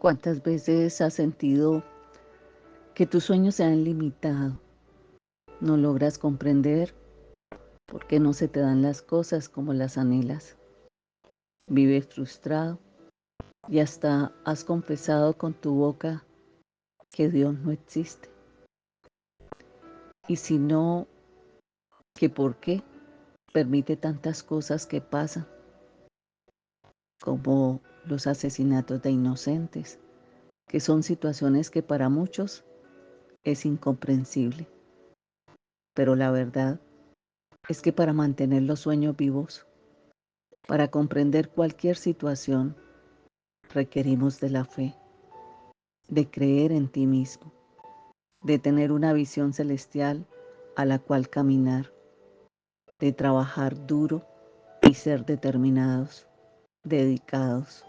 ¿Cuántas veces has sentido que tus sueños se han limitado? No logras comprender por qué no se te dan las cosas como las anhelas. Vives frustrado y hasta has confesado con tu boca que Dios no existe. Y si no, que por qué permite tantas cosas que pasan, como los asesinatos de inocentes, que son situaciones que para muchos es incomprensible. Pero la verdad es que para mantener los sueños vivos, para comprender cualquier situación, requerimos de la fe, de creer en ti mismo, de tener una visión celestial a la cual caminar, de trabajar duro y ser determinados, dedicados.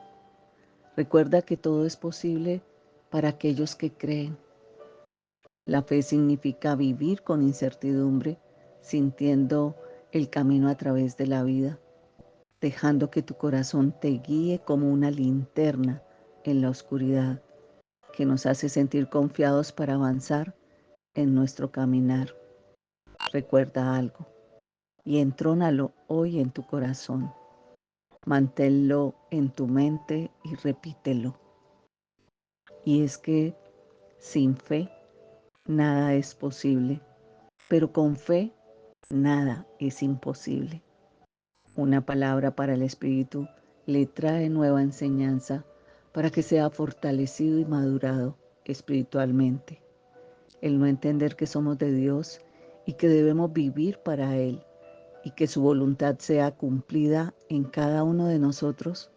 Recuerda que todo es posible para aquellos que creen. La fe significa vivir con incertidumbre, sintiendo el camino a través de la vida, dejando que tu corazón te guíe como una linterna en la oscuridad, que nos hace sentir confiados para avanzar en nuestro caminar. Recuerda algo y entrónalo hoy en tu corazón. Manténlo en tu mente y repítelo. Y es que sin fe nada es posible, pero con fe nada es imposible. Una palabra para el espíritu le trae nueva enseñanza para que sea fortalecido y madurado espiritualmente. El no entender que somos de Dios y que debemos vivir para Él y que su voluntad sea cumplida en cada uno de nosotros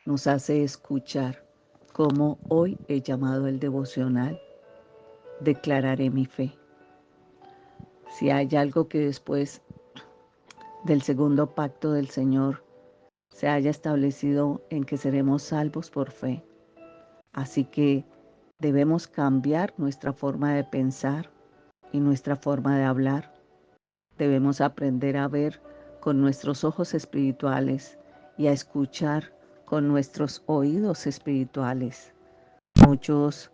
nos hace escuchar, como hoy he llamado el devocional, declararé mi fe. Si hay algo que después del segundo pacto del Señor se haya establecido en que seremos salvos por fe. Así que debemos cambiar nuestra forma de pensar y nuestra forma de hablar. Debemos aprender a ver con nuestros ojos espirituales y a escuchar con nuestros oídos espirituales. Muchos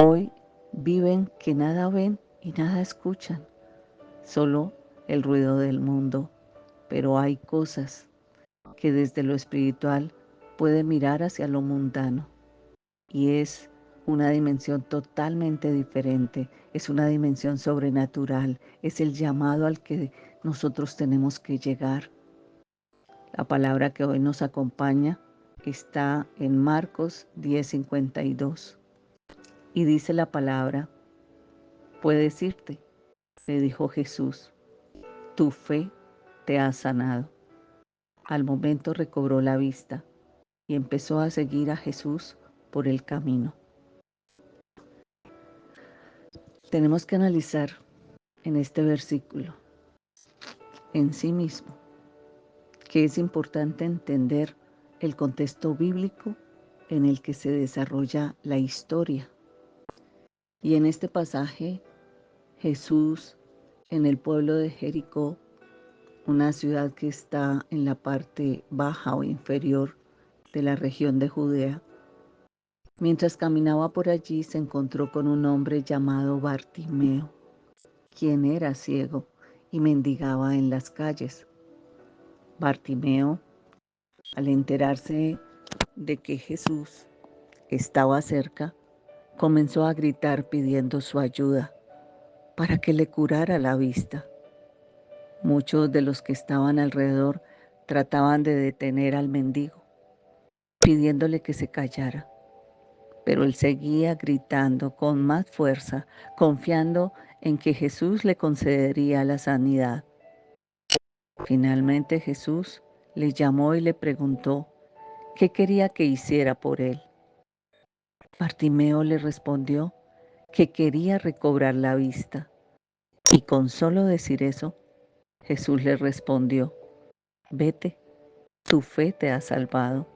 hoy viven que nada ven y nada escuchan, solo el ruido del mundo, pero hay cosas que desde lo espiritual puede mirar hacia lo mundano y es una dimensión totalmente diferente, es una dimensión sobrenatural, es el llamado al que nosotros tenemos que llegar. La palabra que hoy nos acompaña está en Marcos 10:52 y dice la palabra: puedes irte, le dijo Jesús, tu fe te ha sanado. Al momento recobró la vista y empezó a seguir a Jesús por el camino. Tenemos que analizar en este versículo en sí mismo que es importante entender el contexto bíblico en el que se desarrolla la historia. Y en este pasaje, Jesús en el pueblo de Jericó, una ciudad que está en la parte baja o inferior de la región de Judea, mientras caminaba por allí se encontró con un hombre llamado Bartimeo, quien era ciego y mendigaba en las calles. Bartimeo, al enterarse de que Jesús estaba cerca, comenzó a gritar pidiendo su ayuda para que le curara la vista. Muchos de los que estaban alrededor trataban de detener al mendigo, pidiéndole que se callara, pero él seguía gritando con más fuerza, confiando en que Jesús le concedería la sanidad. Finalmente Jesús le llamó y le preguntó qué quería que hiciera por él. Bartimeo le respondió que quería recobrar la vista, y con solo decir eso, Jesús le respondió: vete, tu fe te ha salvado.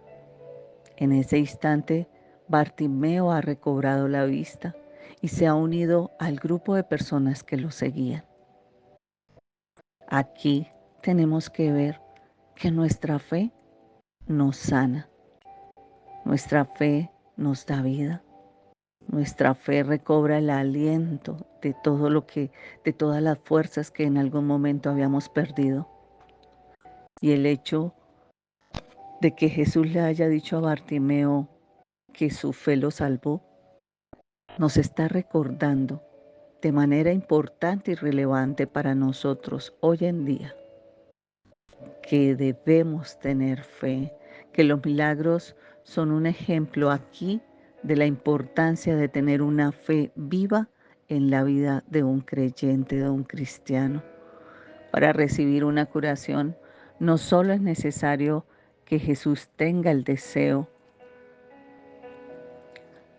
En ese instante, Bartimeo ha recobrado la vista y se ha unido al grupo de personas que lo seguían. Aquí tenemos que ver que nuestra fe nos sana. Nuestra fe nos da vida. Nuestra fe recobra el aliento de de todas las fuerzas que en algún momento habíamos perdido. Y el hecho de que Jesús le haya dicho a Bartimeo que su fe lo salvó, nos está recordando de manera importante y relevante para nosotros hoy en día que debemos tener fe, que los milagros son un ejemplo aquí de la importancia de tener una fe viva en la vida de un creyente, de un cristiano. Para recibir una curación, no solo es necesario que Jesús tenga el deseo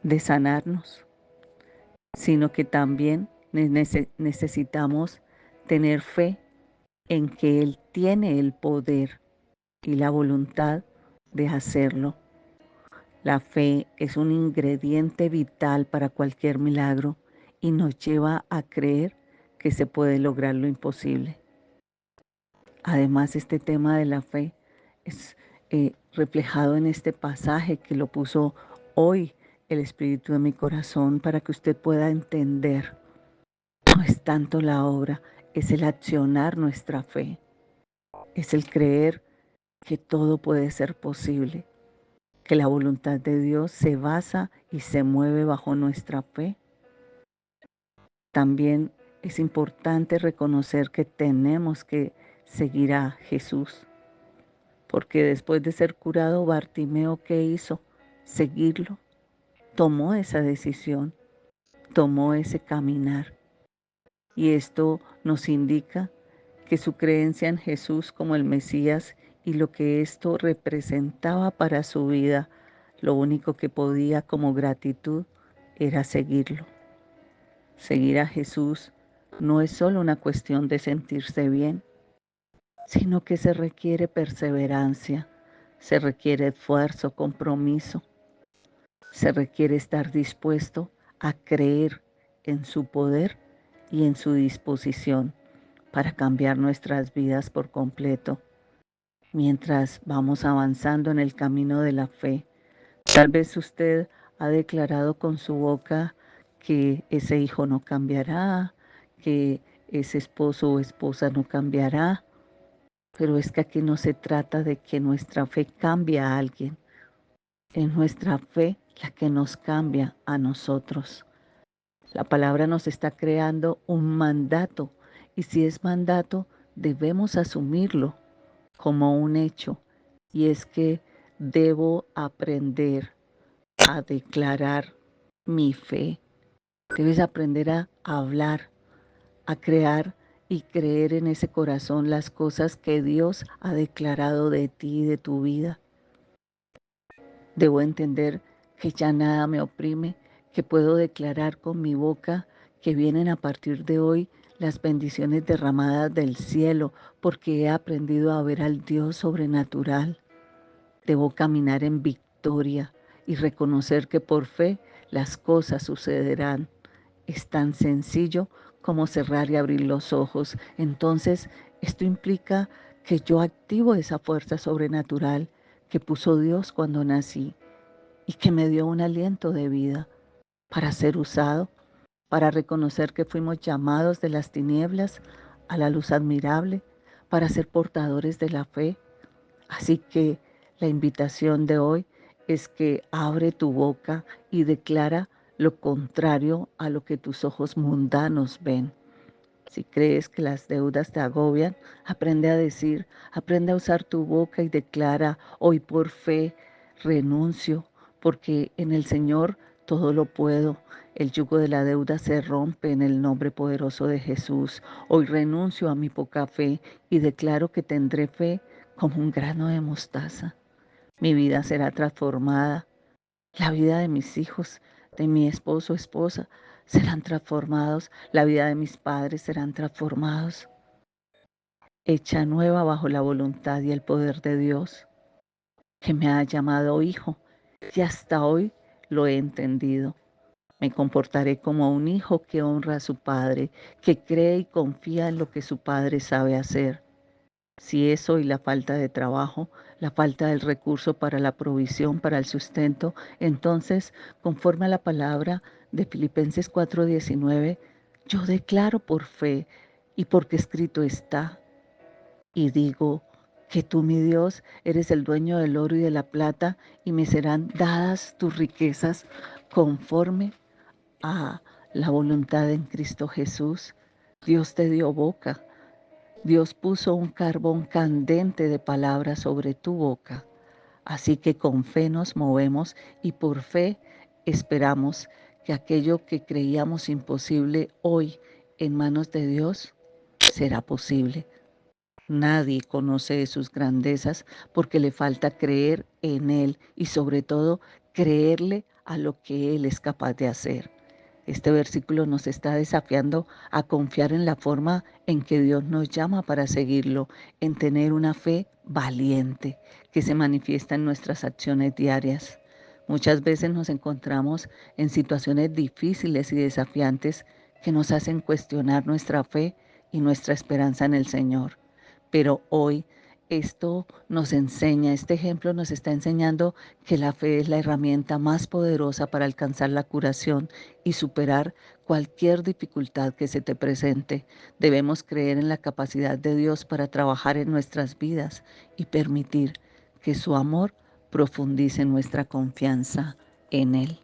de sanarnos, sino que también necesitamos tener fe en que Él tiene el poder y la voluntad de hacerlo. La fe es un ingrediente vital para cualquier milagro y nos lleva a creer que se puede lograr lo imposible. Además, este tema de la fe es reflejado en este pasaje que lo puso hoy el Espíritu de mi corazón para que usted pueda entender. No es tanto la obra, es el accionar nuestra fe, es el creer que todo puede ser posible, que la voluntad de Dios se basa y se mueve bajo nuestra fe. También es importante reconocer que tenemos que seguir a Jesús, porque después de ser curado, Bartimeo, ¿qué hizo? Seguirlo. Tomó esa decisión, tomó ese caminar. Y esto nos indica que su creencia en Jesús como el Mesías y lo que esto representaba para su vida, lo único que podía como gratitud era seguirlo. Seguir a Jesús no es solo una cuestión de sentirse bien, sino que se requiere perseverancia, se requiere esfuerzo, compromiso, se requiere estar dispuesto a creer en su poder y en su disposición para cambiar nuestras vidas por completo. Mientras vamos avanzando en el camino de la fe, tal vez usted ha declarado con su boca que ese hijo no cambiará, que ese esposo o esposa no cambiará, pero es que aquí no se trata de que nuestra fe cambie a alguien, es nuestra fe la que nos cambia a nosotros. La palabra nos está creando un mandato y si es mandato debemos asumirlo como un hecho y es que debo aprender a declarar mi fe. Debes aprender a hablar, a crear y creer en ese corazón las cosas que Dios ha declarado de ti y de tu vida. Debo entender que ya nada me oprime, que puedo declarar con mi boca que vienen a partir de hoy las bendiciones derramadas del cielo, porque he aprendido a ver al Dios sobrenatural. Debo caminar en victoria y reconocer que por fe las cosas sucederán. Es tan sencillo como cerrar y abrir los ojos. Entonces, esto implica que yo activo esa fuerza sobrenatural que puso Dios cuando nací y que me dio un aliento de vida para ser usado, para reconocer que fuimos llamados de las tinieblas a la luz admirable, para ser portadores de la fe. Así que la invitación de hoy es que abre tu boca y declara lo contrario a lo que tus ojos mundanos ven. Si crees que las deudas te agobian, aprende a decir, aprende a usar tu boca y declara, hoy por fe renuncio, porque en el Señor todo lo puedo. El yugo de la deuda se rompe en el nombre poderoso de Jesús. Hoy renuncio a mi poca fe y declaro que tendré fe como un grano de mostaza. Mi vida será transformada. La vida de mis hijos, de mi esposo o esposa, serán transformados. La vida de mis padres serán transformados. Hecha nueva bajo la voluntad y el poder de Dios, que me ha llamado hijo. Y hasta hoy lo he entendido. Me comportaré como un hijo que honra a su padre, que cree y confía en lo que su padre sabe hacer. Si es hoy la falta de trabajo, la falta del recurso para la provisión, para el sustento, entonces, conforme a la palabra de Filipenses 4:19, yo declaro por fe y porque escrito está, y digo que tú, mi Dios, eres el dueño del oro y de la plata, y me serán dadas tus riquezas conforme a la voluntad en Cristo Jesús. Dios te dio boca. Dios puso un carbón candente de palabras sobre tu boca. Así que con fe nos movemos y por fe esperamos que aquello que creíamos imposible hoy en manos de Dios será posible. Nadie conoce de sus grandezas porque le falta creer en Él y sobre todo creerle a lo que Él es capaz de hacer. Este versículo nos está desafiando a confiar en la forma en que Dios nos llama para seguirlo, en tener una fe valiente que se manifiesta en nuestras acciones diarias. Muchas veces nos encontramos en situaciones difíciles y desafiantes que nos hacen cuestionar nuestra fe y nuestra esperanza en el Señor. Pero hoy esto nos enseña, este ejemplo nos está enseñando que la fe es la herramienta más poderosa para alcanzar la curación y superar cualquier dificultad que se te presente. Debemos creer en la capacidad de Dios para trabajar en nuestras vidas y permitir que su amor profundice nuestra confianza en Él.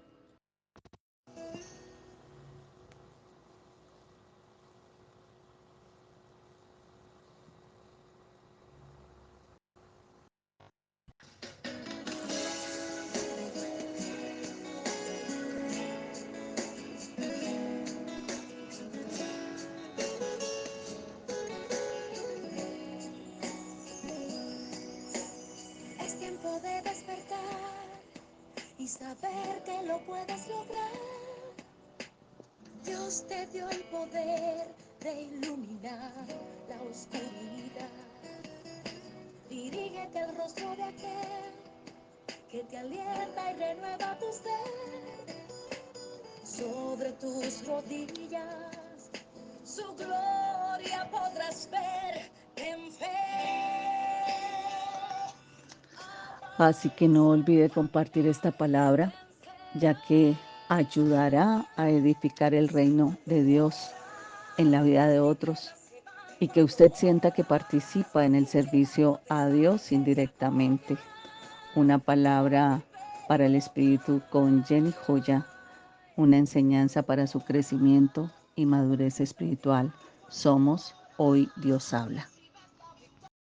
Es tiempo de despertar y saber que lo puedes lograr. Dios te dio el poder de iluminar la oscuridad. Dirígete al rostro de aquel que te alienta y renueva tu ser. Sobre tus rodillas su gloria podrás ver en fe. Así que no olvide compartir esta palabra, ya que ayudará a edificar el reino de Dios en la vida de otros y que usted sienta que participa en el servicio a Dios indirectamente. Una palabra para el espíritu con Jenny Joya, una enseñanza para su crecimiento y madurez espiritual. Somos Hoy Dios Habla.